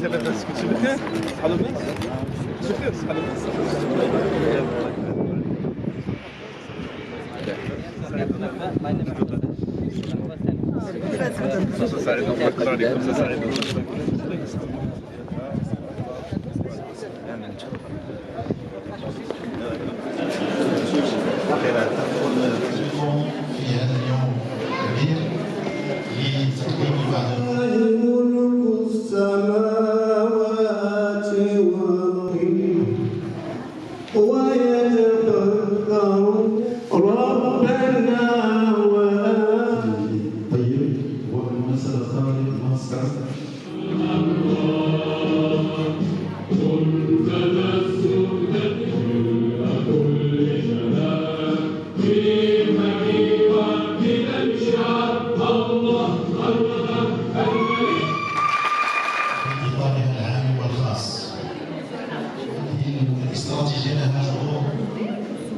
بس كنت بخير صحة الناس بخير صحة الناس سعيد الله عليكم سعيد في هذا اليوم الكبير لتقديم بعض ملك السماوات والأرض ويتفكر ربنا طيب وبالمناسبة خالد مصر بإطارها العام والخاص. هذه الاستراتيجية لها شعور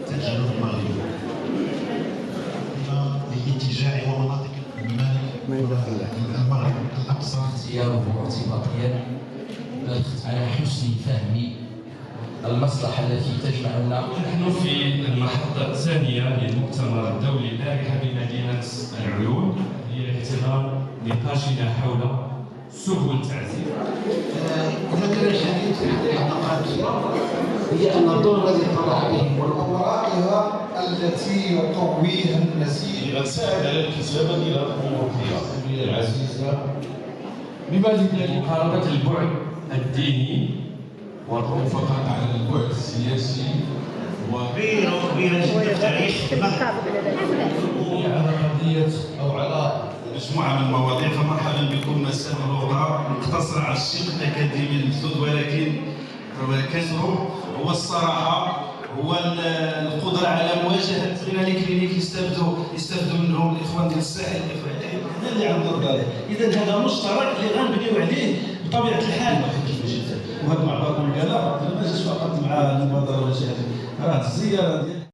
تجنب المغرب باتجاه ومناطق المغرب الأقصى. اختياره اعتباطيا بلغت على حسن فهم المصلحة التي تجمعنا. نحن في المحطة الثانية للمؤتمر الدولي اللاحق بمدينة العيون لاحتضان نقاشنا حول سبل التعزيز. إذا كان الحديث عن العلاقات هي أن الدور الذي طلع به ومرائها التي يقويها النسيج غتساعد على الكتابة إلى الديمقراطية العزيزة بما لذلك محاربة البعد الديني والرغم فقط على البعد السياسي كبيرة جدا تعيش على قضية أو على مجموعة من المواضيع. فمرحبا بكم مساء الأخرى مقتصرة على الشق الأكاديمي المحدود، ولكن كسره هو الصراحة، هو القدرة على مواجهة البنى الكلينيك يستافدوا منهم الإخوان ديال الساحل حنا اللي عندنا القضية. إذا هذا مشترك اللي غنبنيو عليه بطبيعة الحال. وهذا المعبر كما قال ما جاش فقط مع المبادرة، راه الزيارة ديال